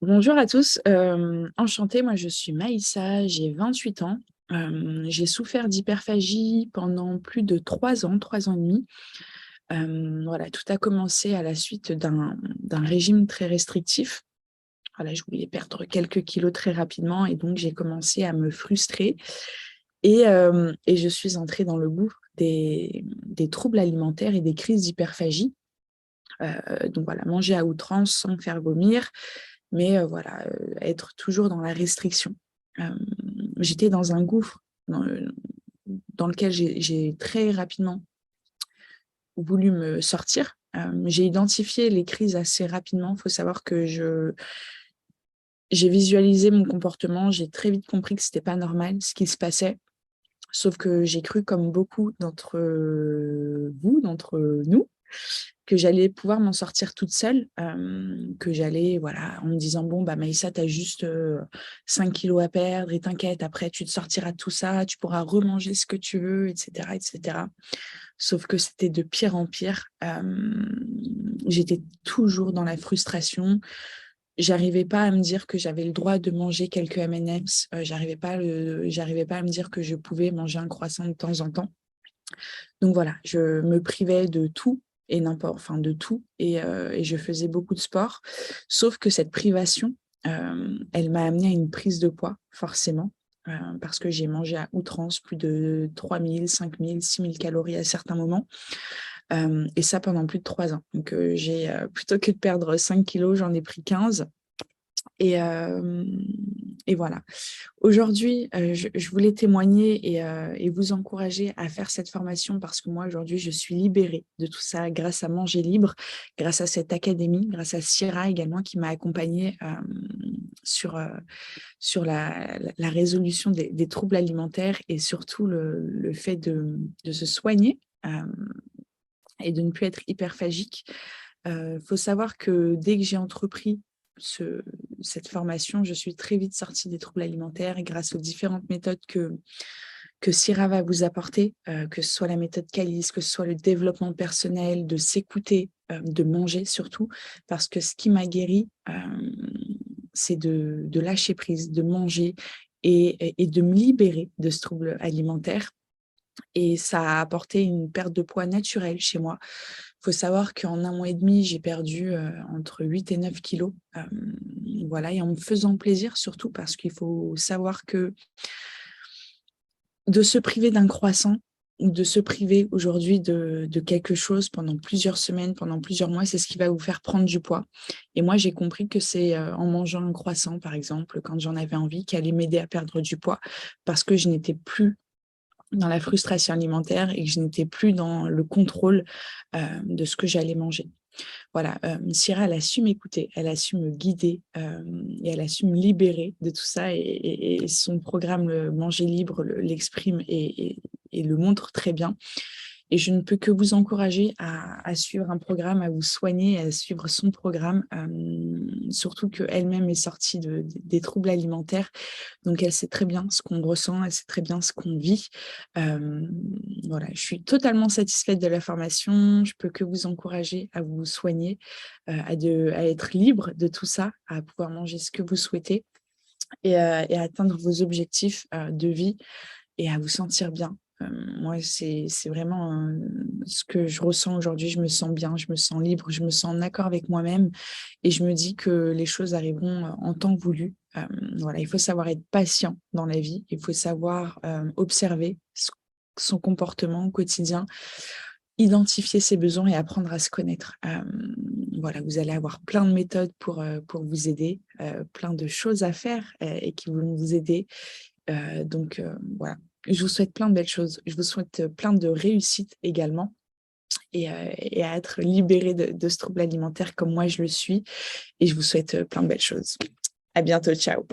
Bonjour à tous, enchantée, moi je suis Maïssa, j'ai 28 ans. J'ai souffert d'hyperphagie pendant plus de 3 ans et demi. Voilà, tout a commencé à la suite d'un régime très restrictif. Voilà, je voulais perdre quelques kilos très rapidement et donc j'ai commencé à me frustrer et je suis entrée dans le gouffre des troubles alimentaires et des crises d'hyperphagie. Donc voilà, manger à outrance sans me faire vomir, mais voilà, être toujours dans la restriction. Hem, J'étais dans un gouffre dans lequel j'ai très rapidement voulu me sortir. J'ai identifié les crises assez rapidement. Il faut savoir que j'ai visualisé mon comportement, j'ai très vite compris que c'était pas normal ce qui se passait. Sauf que j'ai cru comme beaucoup d'entre nous, que j'allais pouvoir m'en sortir toute seule, que j'allais voilà, en me disant: «Bon, bah, Maïssa, tu as juste, 5 kilogrammes à perdre et t'inquiète, après tu te sortiras de tout ça, tu pourras remanger ce que tu veux» et cetera et cetera. Sauf que c'était de pire en pire. J'étais toujours dans la frustration. J'arrivais pas à me dire que j'avais le droit de manger quelques M&M's, j'arrivais pas à me dire que je pouvais manger un croissant de temps en temps. Donc voilà, je me privais de tout et de tout et je faisais beaucoup de sport. Sauf que cette privation, elle m'a amenée à une prise de poids forcément, parce que j'ai mangé à outrance plus de 3 000, 5 000, 6 000 calories à certains moments, et ça pendant plus de 3 ans. Donc j'ai, plutôt que de perdre 5 kilos, j'en ai pris 15 et hem et voilà. Aujourd'hui, je voulais témoigner et vous encourager à faire cette formation parce que moi, aujourd'hui, je suis libérée de tout ça grâce à Manger Libre, grâce à cette académie, grâce à Syrah également qui m'a accompagnée, sur, sur la résolution des troubles alimentaires et surtout le fait de se soigner, et de ne plus être hyperphagique. Faut savoir que dès que j'ai entrepris ce cette formation, je suis très vite sortie des troubles alimentaires grâce aux différentes méthodes que Syrah va vous apporter, que ce soit la méthode Calice, que ce soit le développement personnel, de s'écouter, de manger surtout. Parce que ce qui m'a guérie, c'est de lâcher prise, de manger et de me libérer de ce trouble alimentaire et ça a apporté une perte de poids naturelle chez moi. Faut savoir qu'en 1 mois et demi, j'ai perdu, entre 8 et 9 kilos, voilà et en me faisant plaisir surtout parce qu'il faut savoir que de se priver d'un croissant ou de se priver aujourd'hui de quelque chose pendant plusieurs semaines, pendant plusieurs mois, c'est ce qui va vous faire prendre du poids et moi, j'ai compris que c'est, en mangeant un croissant, par exemple, quand j'en avais envie, qui allait m'aider à perdre du poids parce que je n'étais plus dans la frustration alimentaire et que je n'étais plus dans le contrôle, de ce que j'allais manger. Voilà, Syrah, elle a su m'écouter, elle a su me guider, et elle a su me libérer de tout ça et son programme, Manger libre l'exprime et le montre très bien. Et je ne peux que vous encourager à suivre un programme, à vous soigner, à suivre son programme, surtout qu'elle-même est sortie des troubles alimentaires. Donc elle sait très bien ce qu'on ressent, elle sait très bien ce qu'on vit. Hem, voilà, je suis totalement satisfaite de la formation. Je peux que vous encourager à vous soigner, à être libre de tout ça, à pouvoir manger ce que vous souhaitez et à atteindre vos objectifs, de vie et à vous sentir bien. Moi, c'est vraiment, ce que je ressens aujourd'hui. Je me sens bien, je me sens libre, je me sens en accord avec moi-même et je me dis que les choses arriveront, en temps voulu. Voilà, il faut savoir être patient dans la vie. Il faut savoir, observer son comportement au quotidien, identifier ses besoins et apprendre à se connaître. Voilà, vous allez avoir plein de méthodes pour vous aider, plein de choses à faire, et qui vont vous aider. Voilà. Je vous souhaite plein de belles choses. Je vous souhaite, plein de réussite également et à être libérée de ce trouble alimentaire comme moi je le suis et je vous souhaite, plein de belles choses. À bientôt, ciao.